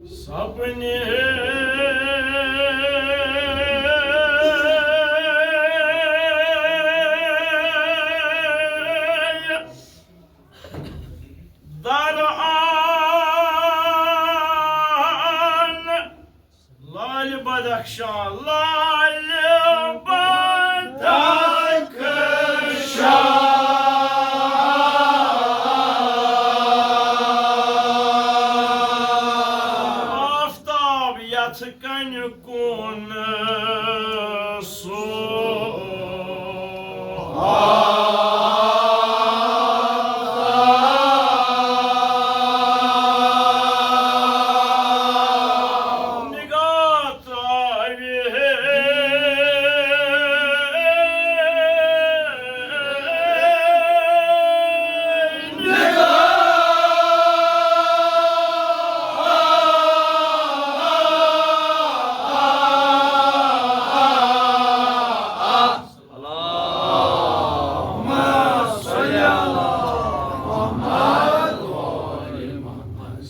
सपने दरआन लाल बदख्शां लाल बदख्शां आफ्ताब यथ कन कुन सो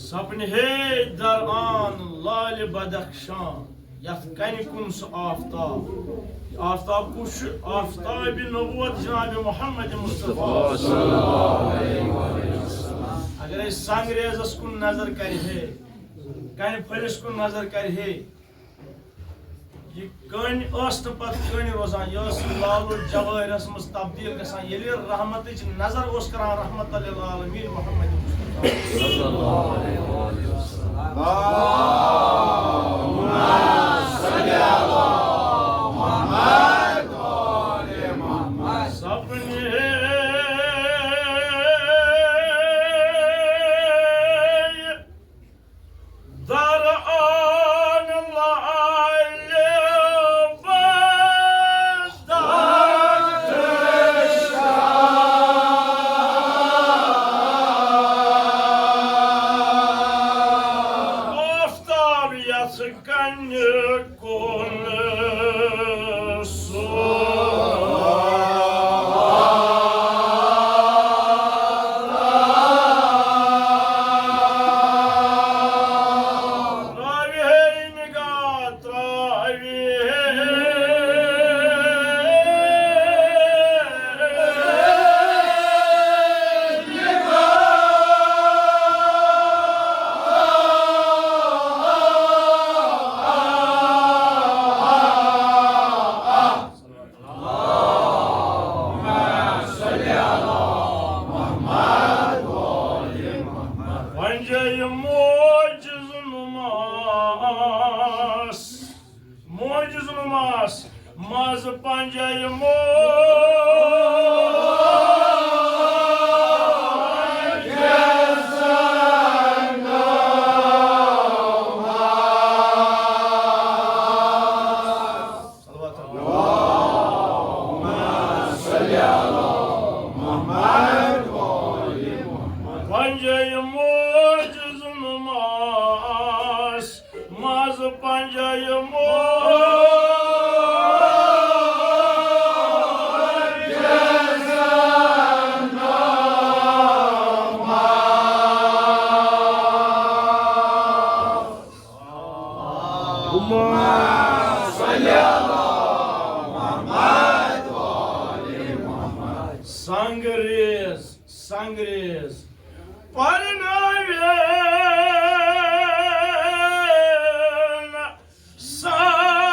सपने हे दरआन लाल बदख्शां यथ कन कुन सो आफ्ताब आफ्ताब कुछ आफ्ताब नबूवत जनाब मोहम्मद मुस्तफा अगर संगरेजस कुन नजर करे कन फलिस कुन नजर करे ये कन पत कन रोजान यह लाल जवाहरस मज तब्दील गसान ये रहमत नजर करान रहमत लिल आलमीन Mohammad Maz panjay Sangrez Parnaven Sangre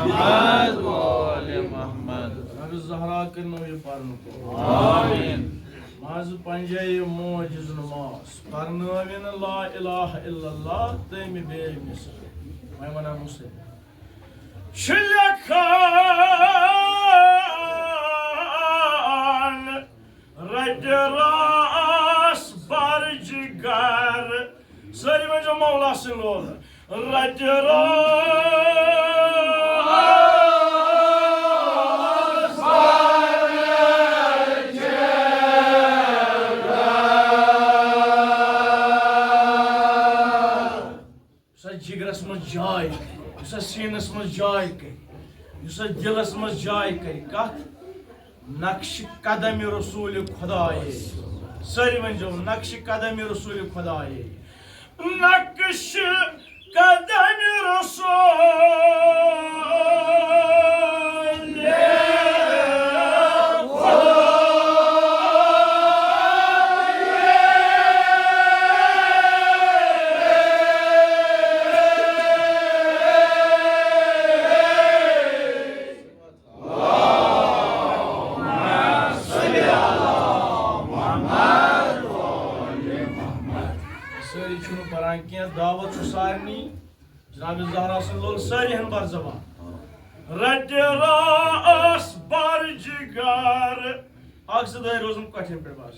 محمد وآل محمد Nabi Zahra करनो ये पारन को آمين माज पंजे मोजिज नमाज परनोविन ला इलाहा इल्लल्लाह तेम बे मिस मैं वना मुसे शिलखान रजरास बरजगर सारी में जो मौला से लोल रजरास बरजगर जिगरस में जाय सीनस मज जाय कर दिलस मज जाय कर कत नक्श कदम रसूल खुदाए सारी वंजो नक्श कदम रसूल खुदाए नक्श कदम रसूल दावत सारनी जनाब ज़हरा सल्लल्लाहु सारी हन बार ज़बान रजरास बरजगर आग से दाय रोज़म कठिन पे बस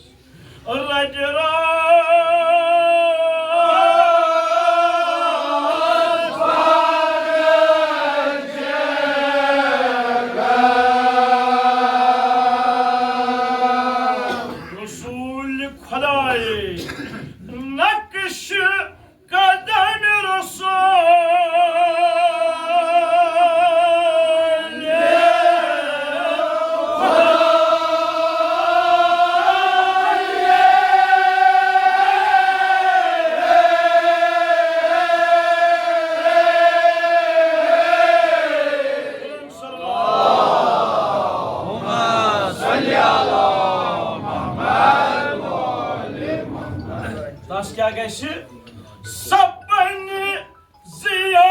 रजरास बरजगर रसूल खुदाए नक्श कदम रसूल दस क्या गैसे सपन जिया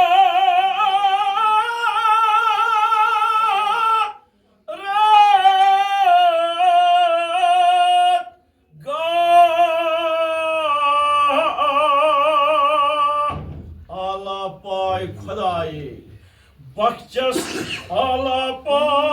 आला पाय खुदाए बख्शस आला पाय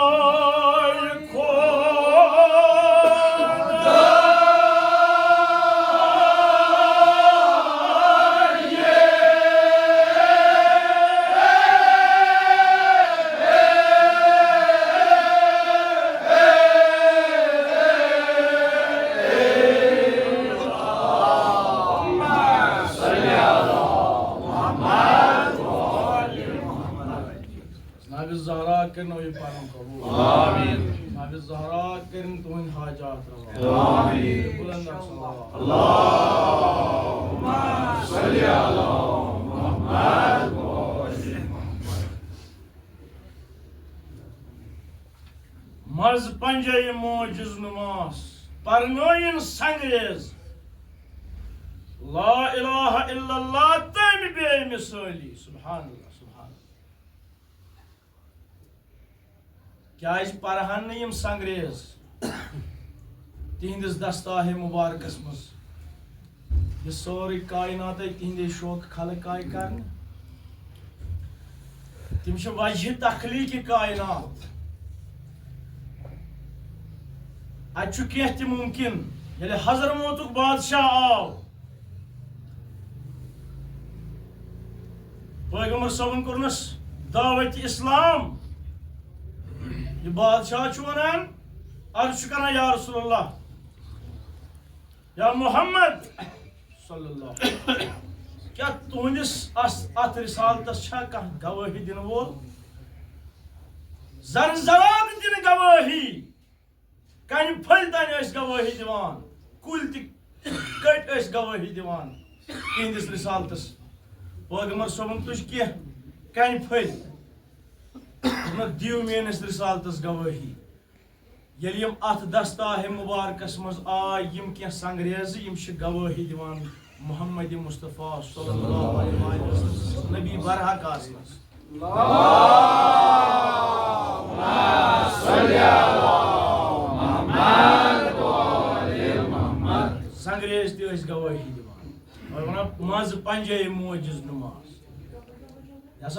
नाबि ज़हरा करनो ये पारन कबूल आमीन नाबि ज़हरा करन तुन हाजात रवा आमीन बुलंद अल्लाहुम्मा सल्ली अला मुहम्मद मर्ज पंजे मोजिज नमाज परनोइन संगेज ला इलाहा इल्लल्लाह तम बे मिसाली सुभान अल्लाह क्या परहन नम संग्रेज तिहंदिस दस्ताहे मुबारकस मज यह सोरी कायनात तिहंदे शौक खलक आय कर तिम वजह तखलीक कायनात अचु कह मुमकिन ये हजरमोतुक बादशाह आव पैगंबर सबन कोरनस दावत इस्लाम ये बादशाह वन अर्ज कर या रसूलल्लाह या मोहम्मद सल्लल्लाहु क्या तुहंदिस अत रिसालतस कह गवाही दिन वोल जरजरात दिन गवाही कन फल तन गवाही दिवान कुल कट गवाही दिवान तिहंदिस रिसालतस पैगंबर सबन तुझ कह कन फल दिव मेनस रिसालतस गवाही यम अत दस्ताह मुबारकस मज आय यम कह संग्रेज यम गवाही दिवान मोहम्मद मुस्तफ़ा सल्लल्लाहु अलैहि वसल्लम नबी बरहक आसनस गवाही दिवान और वना मज पंजे मोजिज नमाज यह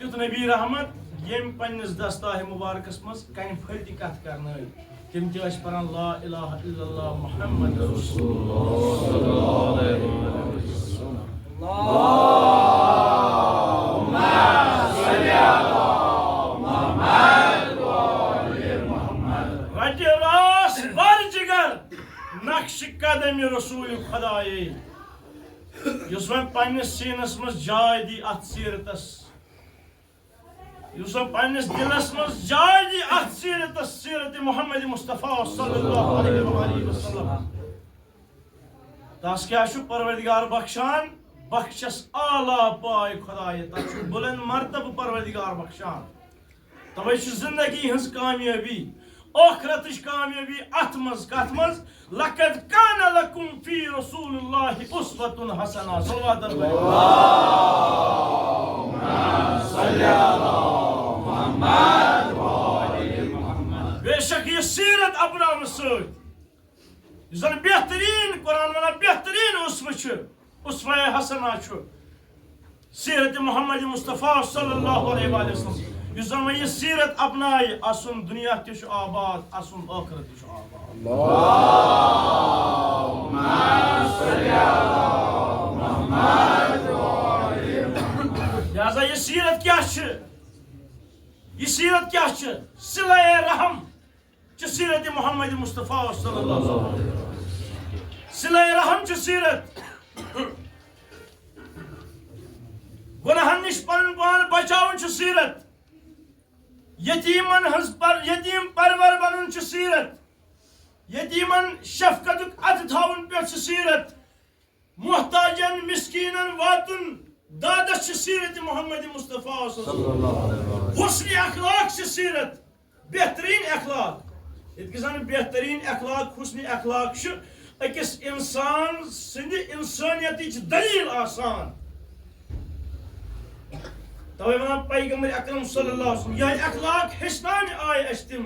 तुथ नबी रहमत यम पन्निस दस्ताह मुबारकस मज कन फति कथ कर तिम पान ला इलाहा इल्लल्लाह मुहम्मद रटे रास बर जिगर नक्श कदम रसूल खुदाए युस वन पन्निस सीनस मज जाय दी अथ सीरतस युस पन्निस दिलस मज जाय दी अथ सीरतस सीरत मोहम्मद मुस्तफा सल्लल्लाहु अलैहि वसल्लम तस क्या परवरदिगार बख्शान बख्शस आला पाय खुदाए तस बुलंद मर्तब परवरदिगार बख्शान तवे जिंदगी हज कामयाबी आखिरत कामयाबी अत मज कथ मज लकद कान लकुम फी रसूलिल्लाहि उस्वतुन हसना सल्लल्लाहु अलैहि वसल्लम बेशक ये सीरत अपनाव सत बेहतरीन कुरान वना बेहतरीन उसवा हसना सीरत मोहम्मद मुस्तफा सल्लल्लाहु अलैहि वसल्लम युस जन ये सीरत अपनाए असन दुनिया तिश आबाद असन आखिरत तिश आबाद लिहाजा ये सीरत क्या सिलाए रहम सीरत मोहम्मद मुस्तफा सल्लल्लाहु अलैहि वसल्लम सिलाए रहम सीरत गुनाहन निश पन पान बचावन सीरत यतीमन यतीम परवर बनन सीरत यतीमन शफकत अत थावन पे सीरत मोहताजन मिस्कीनन वातुन दादस सीरत मोहम्मद मुस्तफा हुस्न अखलाक सीरत बेहतरीन अखलाक इतन बेहतरीन अखलाक हुस्न अखलाक अकिस इंसान सिंध इंसानियत दलील आसान तवे वन पैगंबर अकरम सल्लल्लाहु अलैहि वसल्लम यह अखलाक हिस्सान आय अस तिम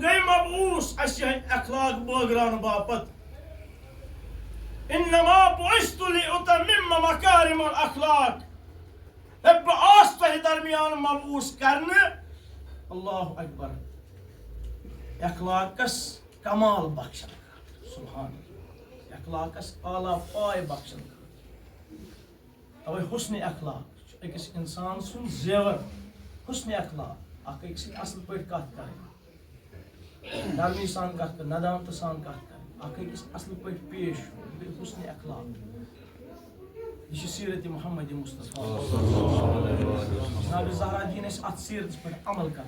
गए मबूस अस यह अखलाक बगरान बापत इन्नमा बुइस्तु लिउतमिम मकारिम अल अखलाक अब आस तह दरमियान मबूस करने अल्लाहु अकबर अखलाकस कमाल बख्शन सुभान अखलाकस आला पाय बख्शन तवे हुस्न अखलाक अकिस इंसान सुन जेवर हुस्न अखलाक अकिस असल पे कत कर नरमी सान कत कर नदामत सान कत कर अकिस असल पे पेश हुस्न अखलाक यह सीरत मोहम्मद मुस्तफा जनाब ज़हरा दीन अत सीरत पे अमल कर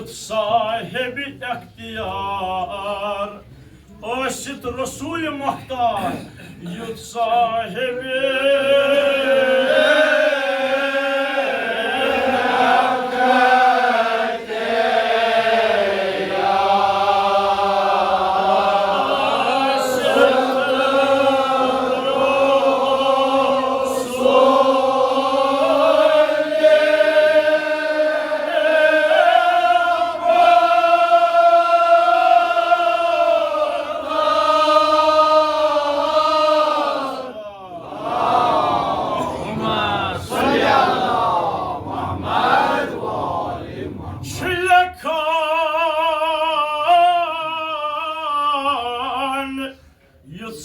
साहिब अख्तियार आशित रसूल मुख्तार युद्ध साहिब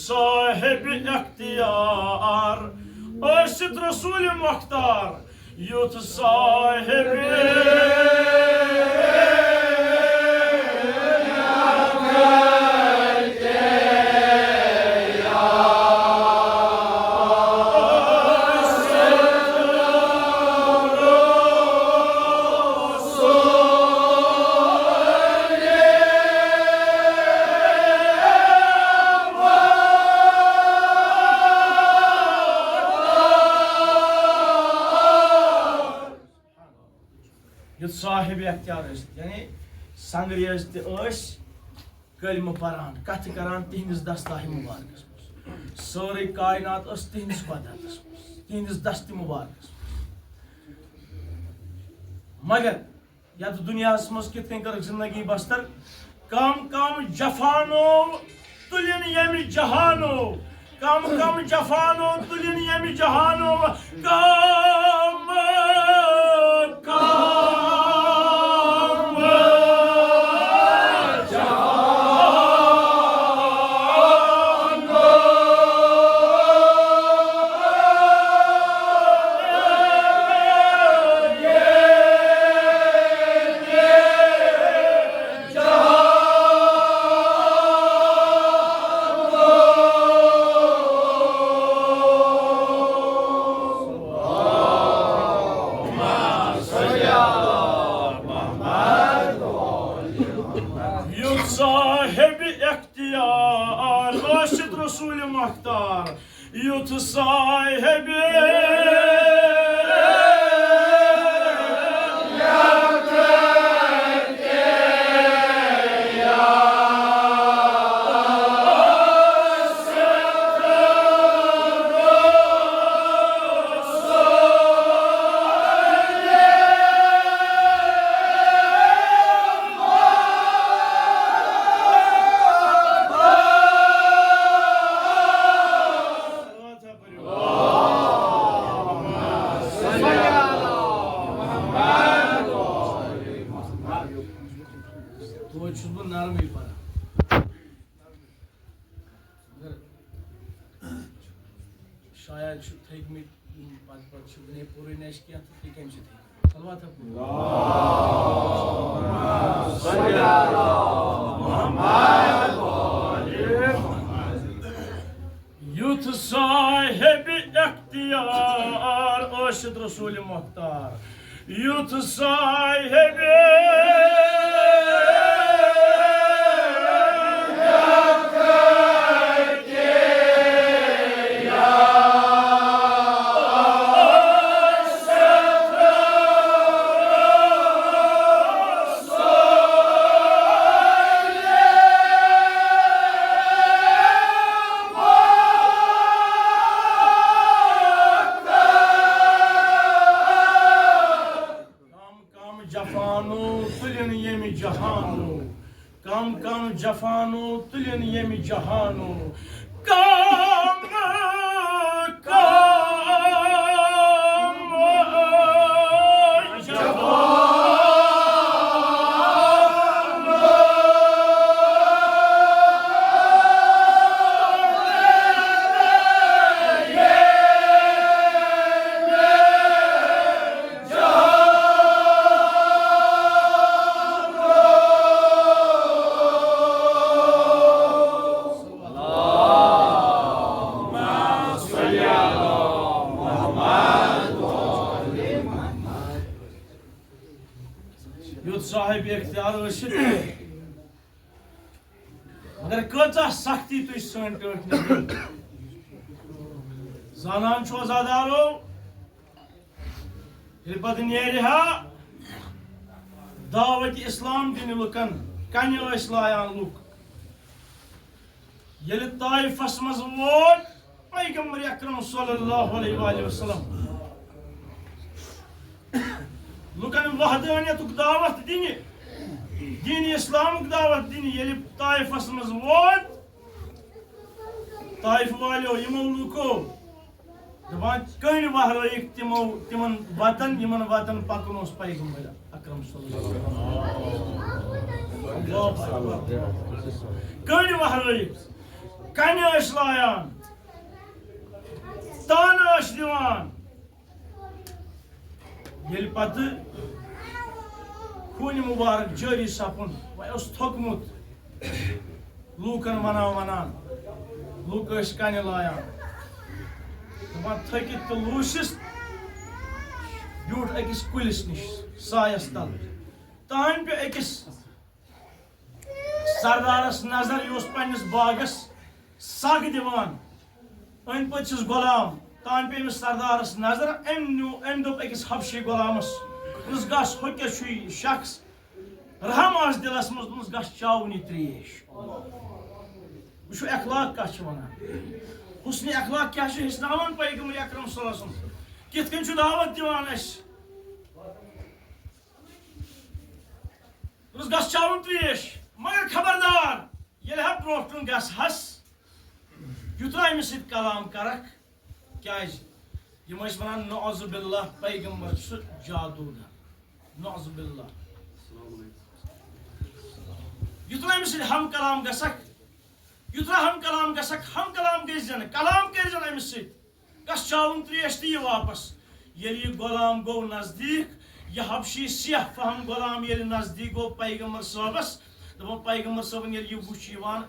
साहिब अख्तियार आशित रसूल मुख्तार युद्ध साहिब साहिब अख्तियार यानी संग्रेज कलम परान कथ करान तिहंदिस दस्ताह मुबारकस मज सारे कायनात तिहंदिस बदतस तिहंदिस दस्त मुबारकस मगर यथ दुनिया मज कित कर जिंदगी बसर कम जफानो तुलिन यमि जहानो कम जफानो तुलिन यमि जहानो कम Yut sahibi शायद थकमित पे पूरे नश क्या कम सलवात युथ साहिब अख्तियार अर्शद रसूल मुख्तार युथ साहिब कम जफानो तुलिन यमि जहानो कम साहिब इख्तियार मगर कचा सख्ती तुम सन टोट जानान छो आजादारो पे नेहा दावत इस्लाम दिन लुकन कन लायान लुक ये ताइफस मज वोत पैगंबर अकरम सल्लल्लाहु अलैहि वसल्लम लुकन वहदानियत दावत दिन दीन इस्लाम दावत दिन ये ताइफस मज वोत ताइफ वालो यमो लुको दपान कन वहरइक तिमन वतन यमन वतन पकन पैगंबर अकरम सल्लल्लाहु कन वहरइक कन लायान तान दिवान ये पत खून मुबारक जारी सपन वह थोकमुत लूकन वनान लूक कन लायान दपान थकित तो लूसिस ब्यूट अकिस कुलिस निश सायस तल तान पे अकिस सरदारस नजर यह पन्निस बागस सग दिवान अन पचिस गुलाम तान पे सरदारस नजर अम दोप अकिस हबशी गुलामस गस हो क्या शख्स रहम आस दिलस मज गश चावनी त्रेश वो अखलाक कह वनान हुस्न अखलाक क्या हेचनावान पैगम्बर अकरम सल्लल्लाहु अलैहि वसल्लम कित कन दावत दिवान गश चावन त्रेश मगर खबरदार ये ब्रो कन गस युथा अमिस सत कलाम करक क्या वनान नौजुबिल्लाह पैगम्बर जादूगर नौजुबिल्लाह युथा अमिस हम कलाम गसक युथा हम कलाम गसक हम कलाम गन कलाम कर अमिस सत गस चावन त्रेश ती वापस ये गुलाम गो नजदीक यह हबशी सियाह फहम गुलाम ये नजदीक गो पैगम्बर साहबस दपन पैगम्बर साहबन ये वुच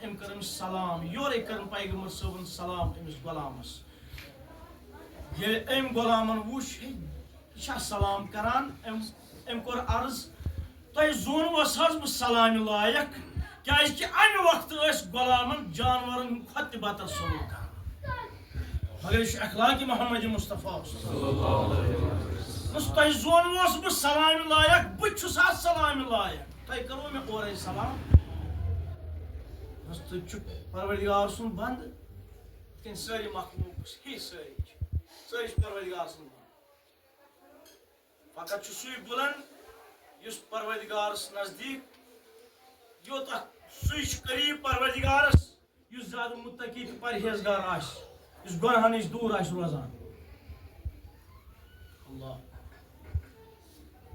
अम कर सलाम योर कर पैगम्बर साहबन सलाम अमिस गुलामस ये अम गुलामन वुच यह सलाम करान अम कोर अर्ज तुम जोन बह सलाम लायक क्या अमे वक्त गुलामन जानवर खुद बतर सलूक कर मगर यह अखलाक मोहम्मद मुस्तफ़ा तुम जोन बह सलाम लायक बहुत सलाम लायक तुम करो मे और सलाम परवरदिगार सुन बंद सारी मखलूक सारी परवरदिगार सुन बंद फकत सु बुलंद युस परवरदिगारस नजदीक योत सु करीब परवरदिगारस युस ज्यादा मुत्तकी तो परहेजगार युस गुनाह नश दूर रोजान अल्लाह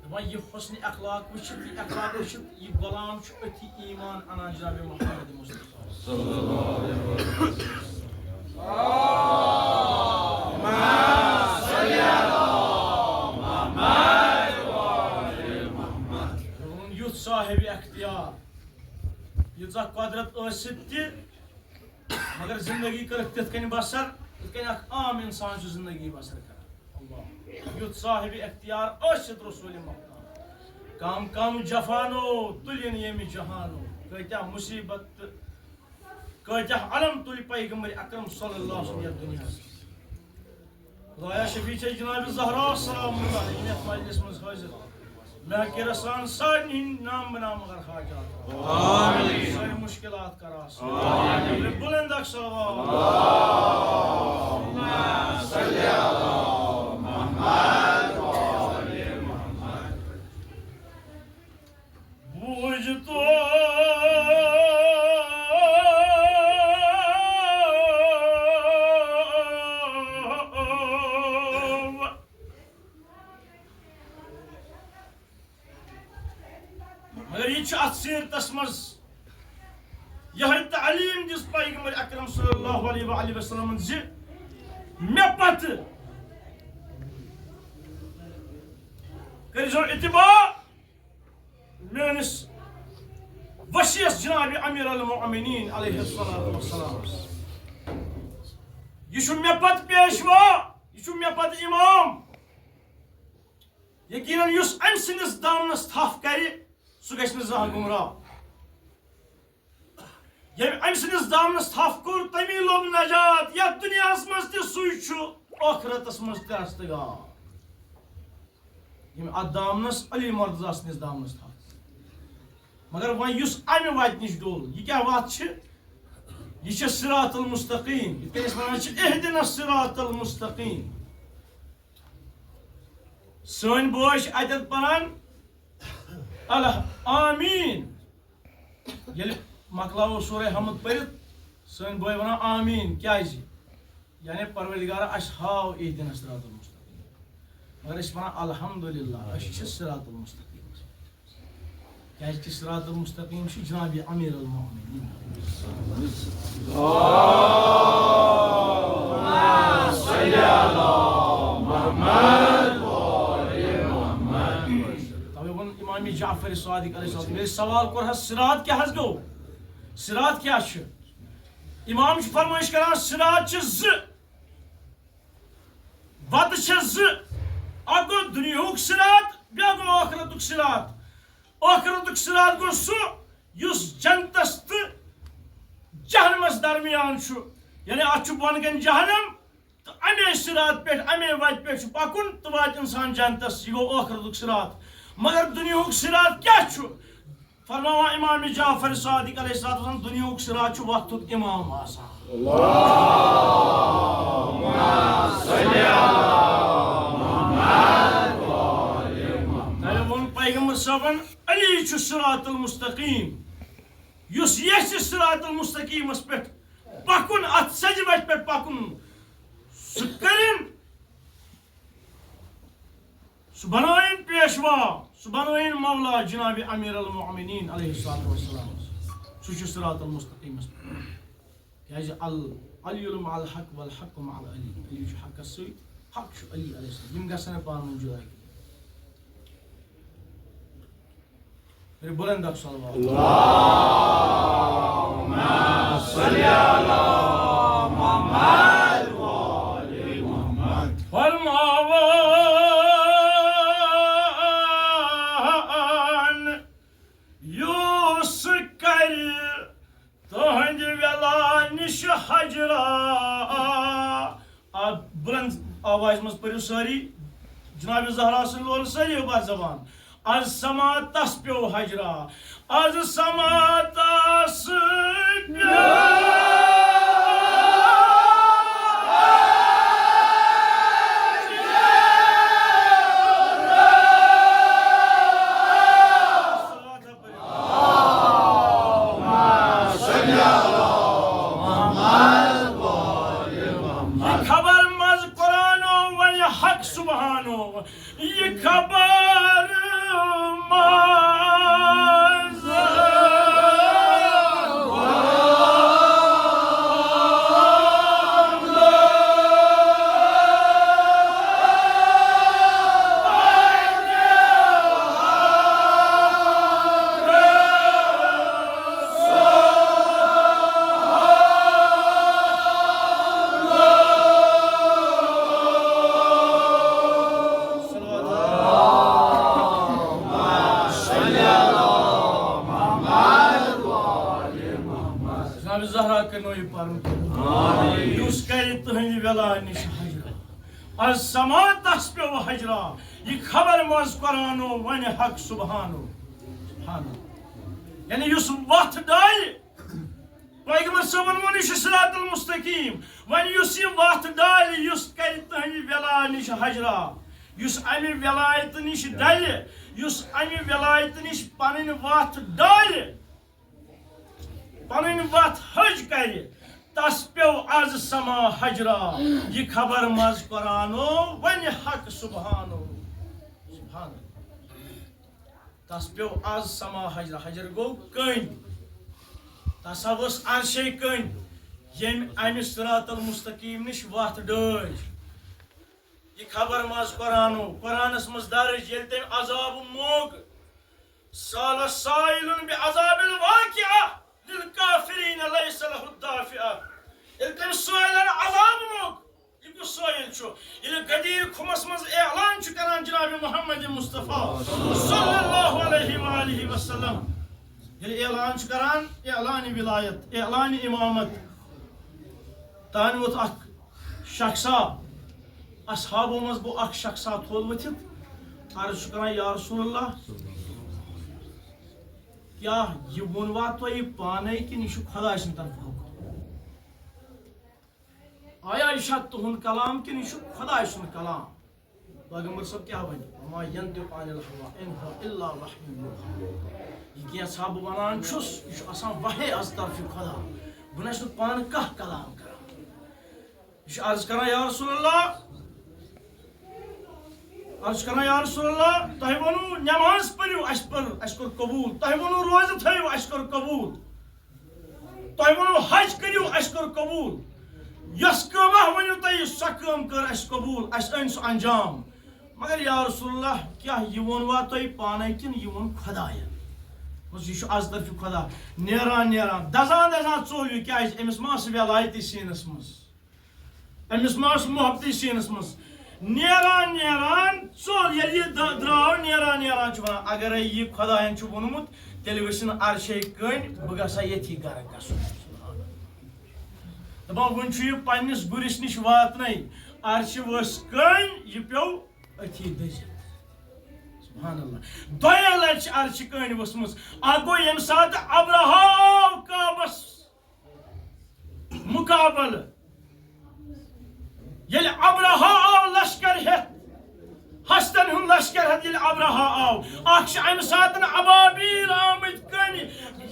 ये हुस्न अखलाक वुचित यह अखलाक वुचित यह गुलाम अथी ईमान अनान जनाब मोहम्मद मुस्तफ़ा युथ साहिब अख्तियार युजा कुदरत मगर जिंदगी कर तिथ कन बसर आम इंसान जिंदगी बसर कर युथ साहिब अख्तियार रसूल कम कम जफानो तुलिन यम जहानो कत्या मुसीबत कत्या अलम तुल पैगम्बर अकरम सल्लल्लाहु अलैहि वसल्लम दुनिया खुदाया शफी जनाब ज़हरा सलाम मजलिस मज हाजिर मैं के रसान सारी नाम बना मगर हाजात आमीन सारी मुश्किलात करा आमीन बुलंद सल्लल्लाहु अलैहि बुझ तो मगर ये सीरतस मज यह तालीम दिस पैगम्बर अकरम सल्लल्लाहु अलैहि वसल्लम मे पत कर इत्तिबा मेनिस वसीयस जनाब अमीर अल मोमिनीन अलैहिस्सलातु वस्सलाम यह मे पत पेशवा यह मे पत इमाम यकीनन युस अम सिंदिस दामनस थफ कर सह गछ जह गुमराह ये अम सिंदिस दामनस थफ कोर तमी लोग नजात या दुनिया मज तु आखरतस मज तस्तगार अत दामनस अली मर्दजास निस दामनस था मगर वह युस अमे वत नश डोल यह क्या वत यह सिरातुल मुस्तकीम इहदिनस सिरातुल मुस्तकीम सन बोश अतत पनान अल्लाह आमीन ये मकलाओ सूरह हमद पढ़ित सन बोय वन आमीन क्या यानी परवरदिगार अस हाव इहदिनस सिरातुल मुस्तकीम मगर अस वन अल्हम्दुलिल्लाह अस सिरातुल मुस्तकीम क्या सिरातुल मुस्तकीम जनाब अमीर अल मोमिनीन इमाम जाफर सादिक अलैहिस्सलाम मेरे सवाल कोर सिरात क्या गो सिरात क्या इमाम फरमाइश करान सिरात वत गो दुनियाहुक सिरात ब्या गो आखिरतुक सिरात गो सु युस जन्नतस तो जहन्नमस दरमियान यानी अत बनगन जहन्नम तो अमे सिरात पे अमे वत पे पकुन तो वात इंसान जन्नतस यह गो आखिरतुक सिरात मगर दुनियाहुक सिरात क्या फरमावा इमाम जाफर सादिक अलैहिस्सलाम दुनिया सिरात वक्त इमाम आसान पैगंबर साहबन अली सिरातुल मुस्तकीम युस यस सिरातुल मुस्तकीमस पे पकुन अत सजवत पे पकुन सुकरिन सुबनाइन पेशवा सुबनाइन मौला जनाब अमीर अल मोमिनीन अलैहिस्सलातु वस्सलाम सुच सिरातुल मुस्तकीमस याज अल अलीउल मअल हक वल हक मअल अली अली हक से हक अली अलैहिस्सलाम यम गसन पान जुदा बुलंद अल्लाहुम्मा सल्ली अला मुहम्मद व आले मुहम्मद फरमावन यूस कर तहंज वेला निश हजरा अब बुलंद आवाज मज पढ़ो सारी जनाब ज़हरा सल्लल्लाहु अलैहि वसल्लम बात जबान आज समा तस प्यो हजरा आज समा तस प्यो खबर मज कुरानो वही हक सुबहानो ये खबर आज समा तस पे हजरा ये खबर मज कुरानो वन हक सुबहानो यानी युस वत डाल पैगंबर साहबन वन सिरातुल मुस्तकीम वन युस ये वत डाल युस कर तहंद वेला निश हजरा युस अमि वेलायत निश डल युस अमि वेलायत निश पन वत डाल पन वत हज कर तस प्यो आज समा हजरा ये खबर मज कुरानो वन हक सुबहानो सुभान तस प्यो आज समा हजरा हजर गो कन तसवस अर्शे कन यम अमि सिरातुल मुस्तकीम निश वत डज ये खबर मज कुरानो कुरानस मज दर्ज ये तम अजाब मोग साल साइलुन बि अजाबिल वाकिआ للكافرين ليس له الدافع التم سويل عذاب موك يقول سويل شو إلى قدير خمس مز إعلان شو كان جناب محمد المصطفى صلى الله عليه وآله وسلم الإعلان شو كان إعلان ولاية إعلان إمامة تانوت أك شخصا أصحابه مز بو أك شخصا طول وتد عرض شو كان يا رسول الله क्या ये वोनवा तो ये पाने कि निशु खुदा इस तरफ होगा आया इशात तो हुन कलाम कि निशु खुदा इस कलाम पैगंबर सब क्या बनी मा यंतिकु अनिल हवा इन हुवा इल्ला वह्युन यूहा ये क्या साहब वनान छुस इश आसान वहे अज तरफ खुदा बुनस पान का कलाम करा इश अर्ज करा या रसूल अल्लाह अर्ज करना या रसूल अल्लाह तह वनु नमाज पढ़ियो अशकर कबूल तह वनु रोज़ थयो अशकर कबूल तह वनु हज करियो अशकर कबूल यस कमा वनु तय सकम कर अश कबूल अश अन सु अंजाम मगर या रसूल अल्लाह क्या ये वनवा तय पाने किन ये वन खुदाय बस ये आज तरफ खुदा नेरान नेरान दजान दजान चोलियो क्या एमिस मास वेलायती सीनस मस एमिस मास मोहब्बती सीनस मस नेरान नेरान चोल ये द्राव नेरान नेरान वन अगर ये खुदायन वोनमुत तेल वसन अर्शे कन बह गसा ये गर गसन दपान वन पन्निस गुरिस निश वातन अर्श वस कन यह पे अथी दजित दोये लच अर्श कन वसम गो यम सात अब्रहा काबस मुकाबल ये अब्रहा आव लश्कर हेत हस्तन हुन लश्कर हेत ये अब्रहा आव अम सात अबाबील आमत कन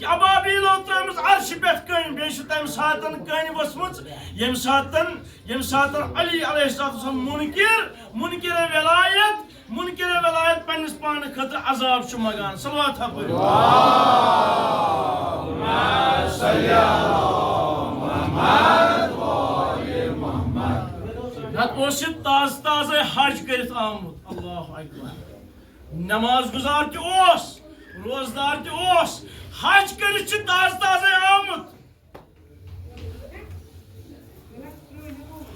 अबाबील तम अर्श पे कन बे तम सात कन वसम यम सात अली अलैहिस्सलाम मुनकिर वलायत पन्निस पान खतर अजाब मगान सलवात ताज ताज हज कर आमुत अल्लाह अकबर नमाज गुजार रोजदार हज कर ताज ताज आमुत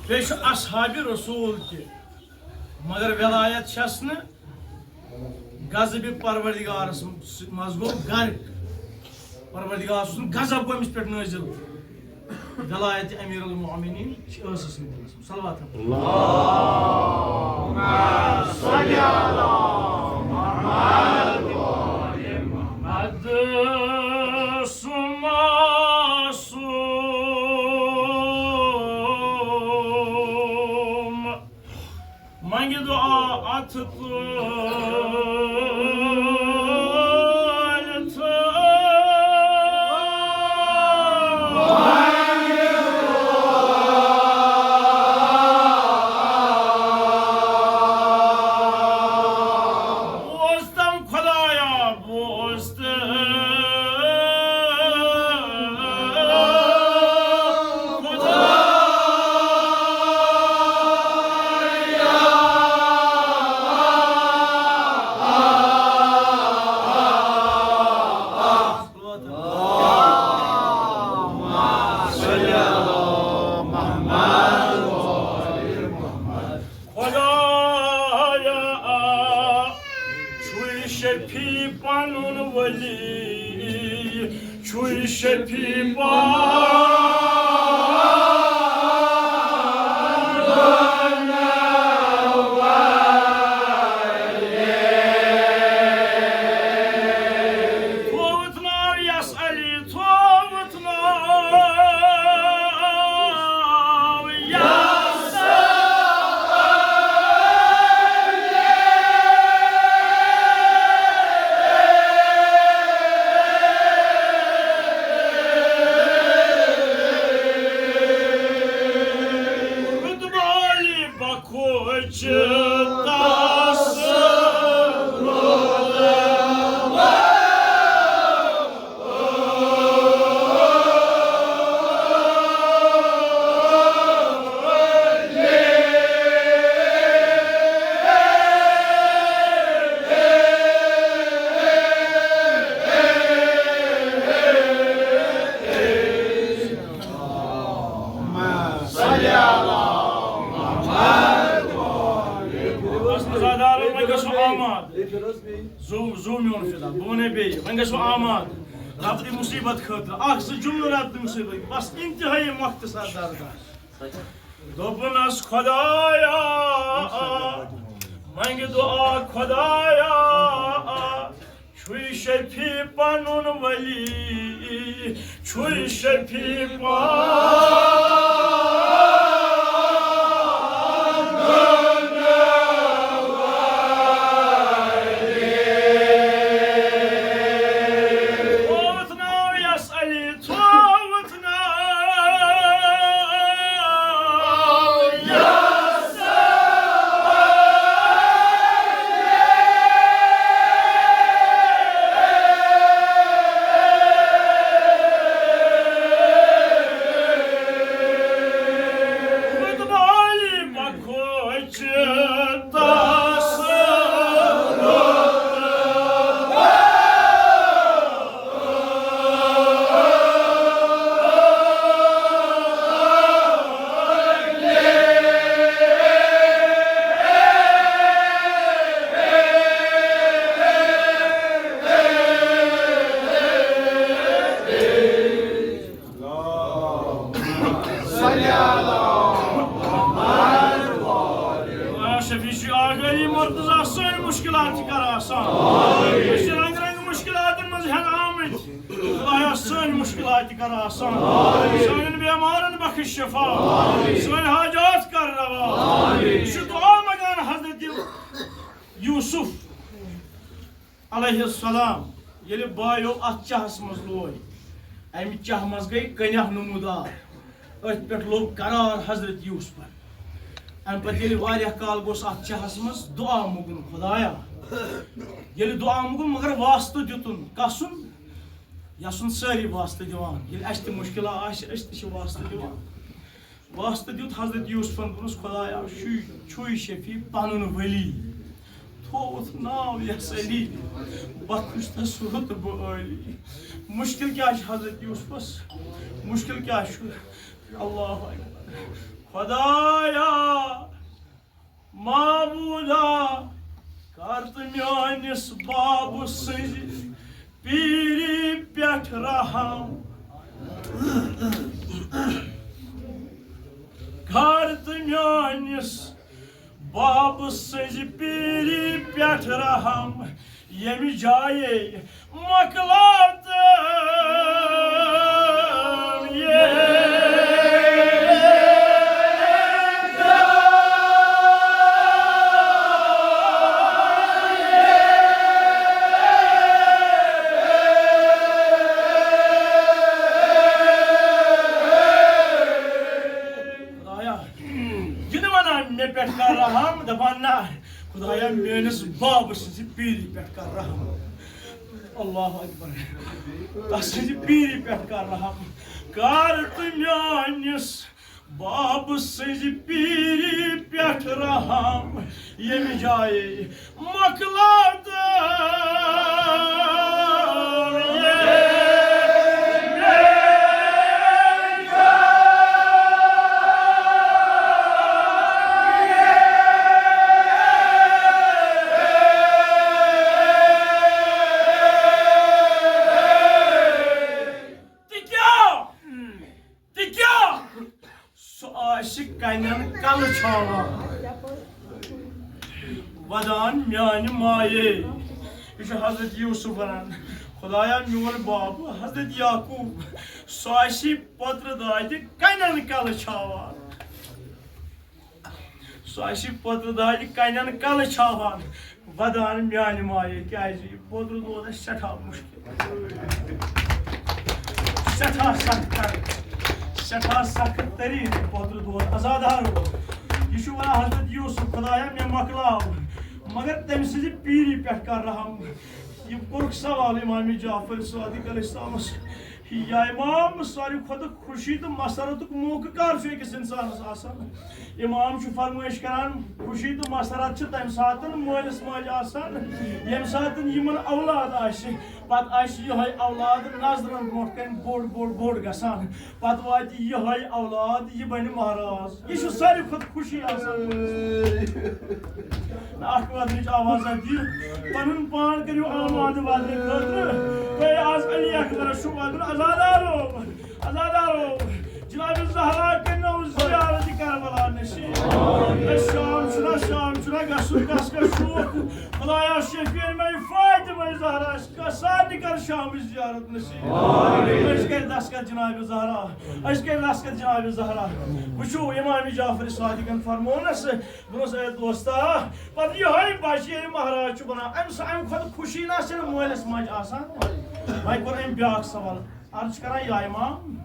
बे असहाबि रसूल त मगर वलायत छस न गजब परवरदिगार मज गो गर्क परवरदिगार गजब गो अमिस पे नाजिल वलायत अमीरुल मोमिनीन सलवात अल्लाहुम्मा सल्ली अला मुहम्मद मांगे दुआ अथ रब दी मुसीबत खतर जुम्ल रब दी मुसीबत बस इंतहाई मख्तसर दरदार दोपनस खुदाया मंग दुआ खुदाया छुई शफी पनुन वली छुई शफी Allah sön müşkilat कर आसान रंग रंग मुश्किलात मज हन आमद खुदाया सön मुश्किलात कर आसान सन बीमारन बख्श शिफा सन हाजात कर रवा शु दुआ मगान हजरत यूसुफ अलैहिस्सलाम ये बायो अत चाहस मज लोय अमि चाह मज गई कन्या नमूदार अथ पे लोग करार हजरत यूसुफ अम पे काल गोस अत चाहस मज दुआ मुगन खुदाया ये दुआ मुगन मगर वास्तु दितुन कसुन यसन सारी वास्तु दिवान ये अस त मुश्किल वास्तु दिवान वास्तु दित हजरत यूसुफन दोनस खुदाया छुई शफी पनुन वली थोथ नाव यस अली बखुश तसुरत बली मुश्किल क्या हजरत यूसुफस मुश्किल क्या अल्लाह खुदाया माबूदा कर म्यानिस बाबू सज पीरी पेठ रहम कर म्यानिस बाबू सज पीरी पेठ रहम यमि जाये मकलात खुदाया मेनिस बाब सज पीरी पे कर रहम अल्लाह अकबर तस पीरी पे कर रहम कर म्यानिस बाब सज पीरी पे रहम यमि जाये मकलात कल छावा वदान म्यान माये यह हजरत यूसुफ वन खुदाया मोन बाब हजरत याकूब सि पत्र दाद कन कल छावान सि पत्र दाद कन कल छावान वदान म्यान माये क्या पत्र दोद सठा मुश्किल सठा सख्त तरीन पत्र दोद आजादार यह वन हजरत यूसुफ खुदाया मे मकलाव मगर तम सज पीरी पे कर रहम यह कोर सवाल इमाम जाफर सादिक अलैहिस्सलाम या इमाम सारी खुद खुशी तो मसरत मौका कर अकिस इंसानस इमाम फरमाइश करान खुशी तो मसरत तम सात मालिस माज यम सात औलाद पत ये औलाद नजरन ब्रोट कन बोड़ बोड़ बोड़ गसान पत वात ये औलाद यह बन महाराज यह सारी खुद खुशी वदन आवाज दी पन पान करो आमाद वदन खतर आज अली अकबर वदन आजादारो आजादारो जनाब ज़हरा के नौ ज़ियारत करबला नशीब शाम चुना गसुन कस का शौक खुदाया शफीर में फातिमा ज़हरा का साथ कर शाम ज़ियारत नशीब अस कर दस कर जनाब ज़हरा अस कर दस कर जनाब ज़हरा वुचो इमाम जाफर सादिकन फरमोनस दोस दोस्ता पत ये बचे महाराज बना अम खुद खुशी ना मोलस मज आसान वह कोर अम ब्या सवाल अर्ज करा या इमाम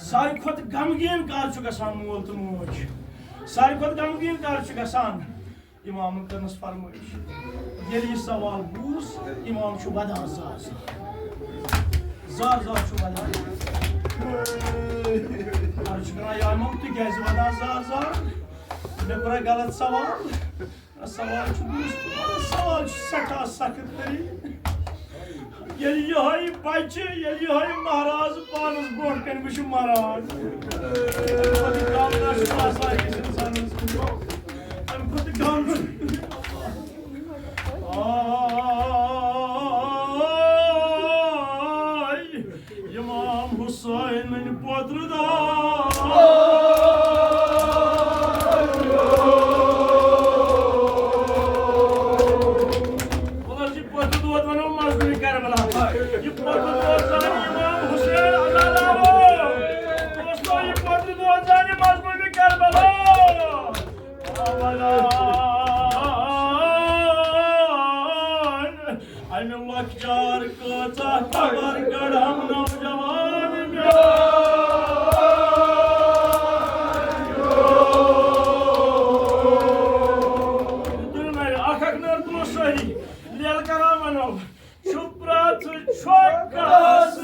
सारी खुद गमगीन कर मोल तो मोज सारी खुद गमगीन कर इमाम करनस फरमाइश ये सवाल बूस इमाम वदान जार वदान अर्ज करा या इमाम तु क्या वदान जार मे कोरा गलत सवाल सवाल सवाल सठा सख्त तरीन ये बच्चे ये महाराज पानस ब्रोट कन वह महाराज इमाम हुसैन पत्र अमि लक्चार कथा खबर गढ़म नौजवान सही लेल करा मनो शुभ्रत छोकस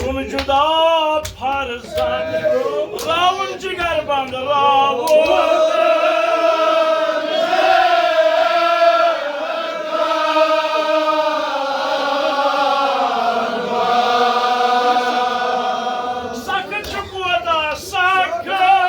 Sunucuda farzan Ravun cigar bandı Ravun Sakın çıkmadan sakın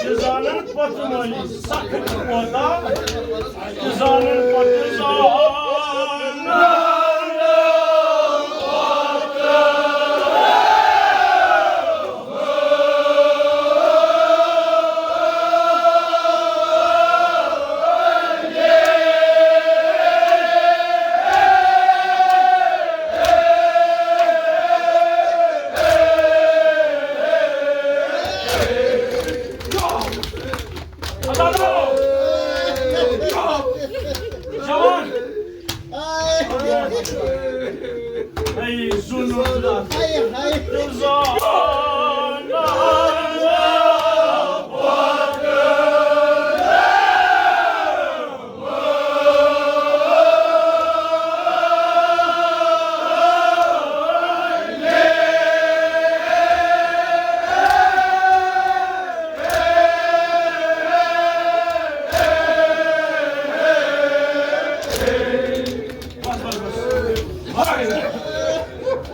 Cezanın patrimoni sakın oda. Cezanın patrimoni. Hey zulümler.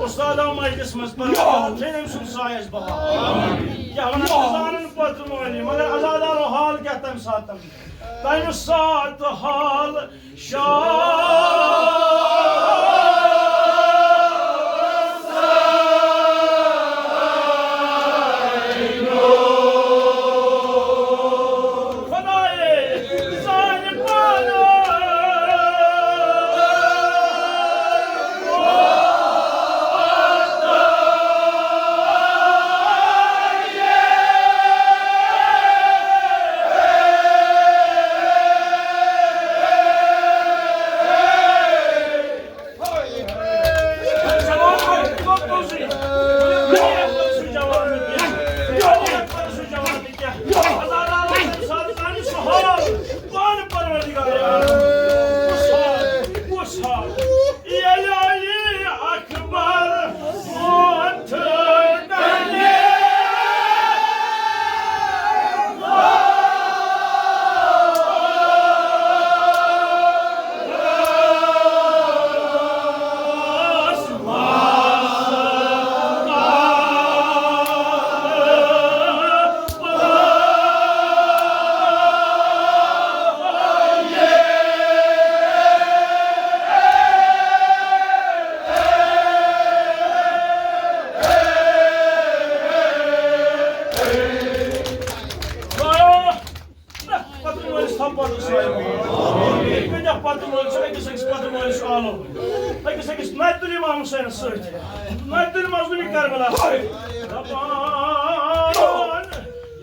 Ustadam meclisimiz benim sun sayes baba. Ya bana kazanın patrimoni, magar azadar o hal getem satam. Ben saat hal şah.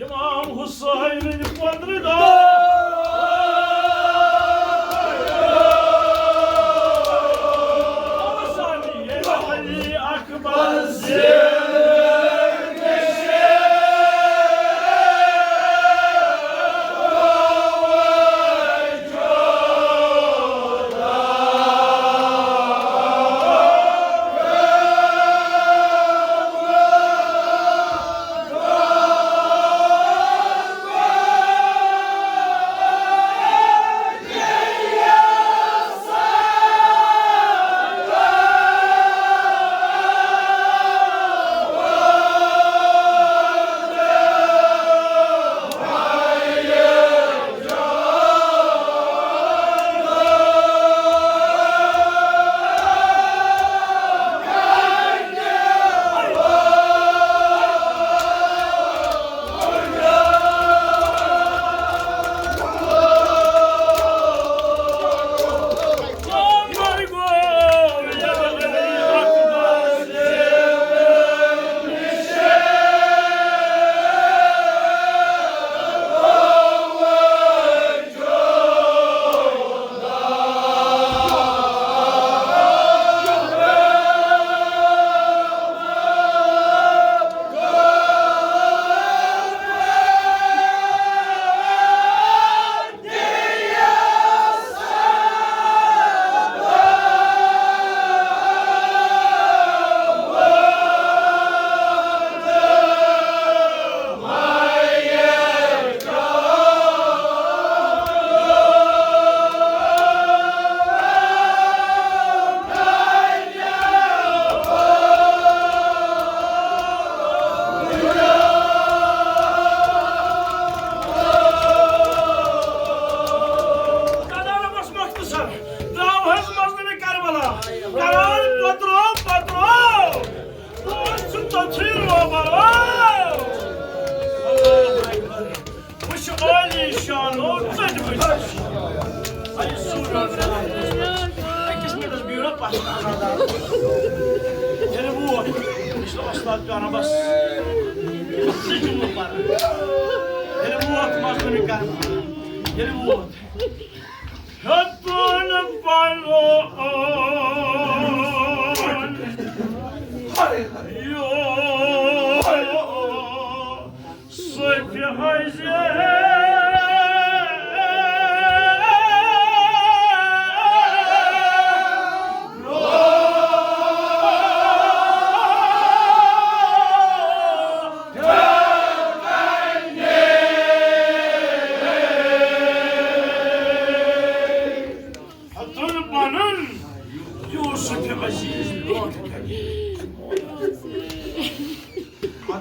İmam Hüseyin'in padrida. Ali Akbar उस्ताद कहना बस पर ये vote मजबूरी कर ये vote हतन पालो यो सोच हजे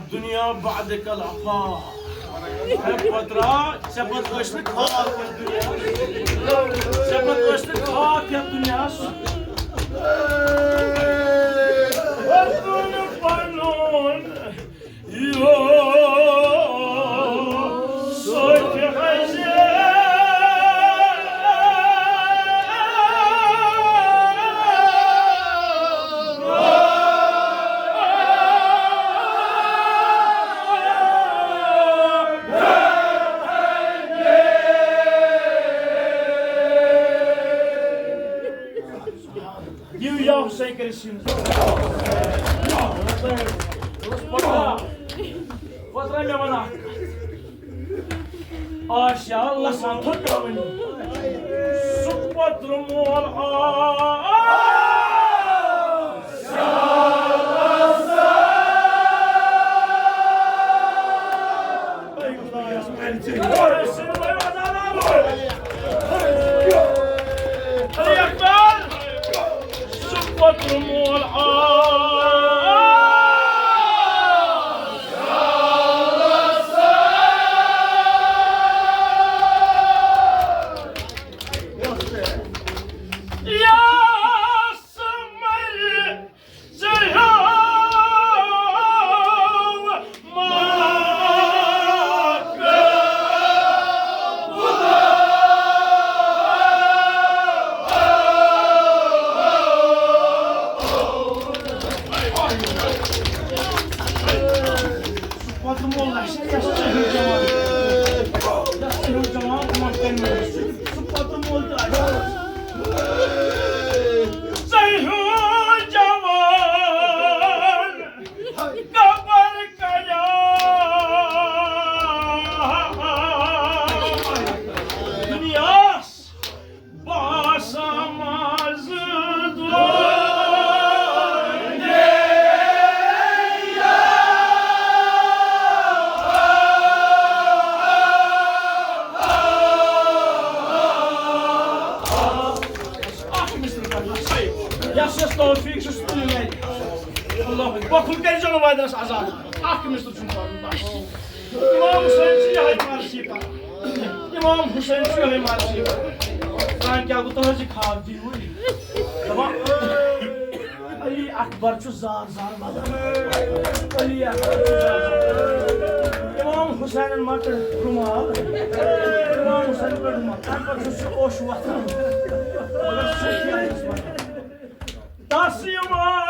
الدنيا بعدك العفاء فترة سبت وشك خاك يا الدنيا سبت وشك خاك يا الدنيا وردون فنون يو صوت Christians. What are Allah Santo Ajaz Imam Hussain Syed Marsiya Mazmoon क्या गुता है जी खाक दी हुई तमाम अली अकबर चु जार जार मजा अली अकबर इमाम हुसैन मत रुमाल इमाम हुसैन पर रुमाल पर ओश वक्त मगर सही है इस बात 10 इमाम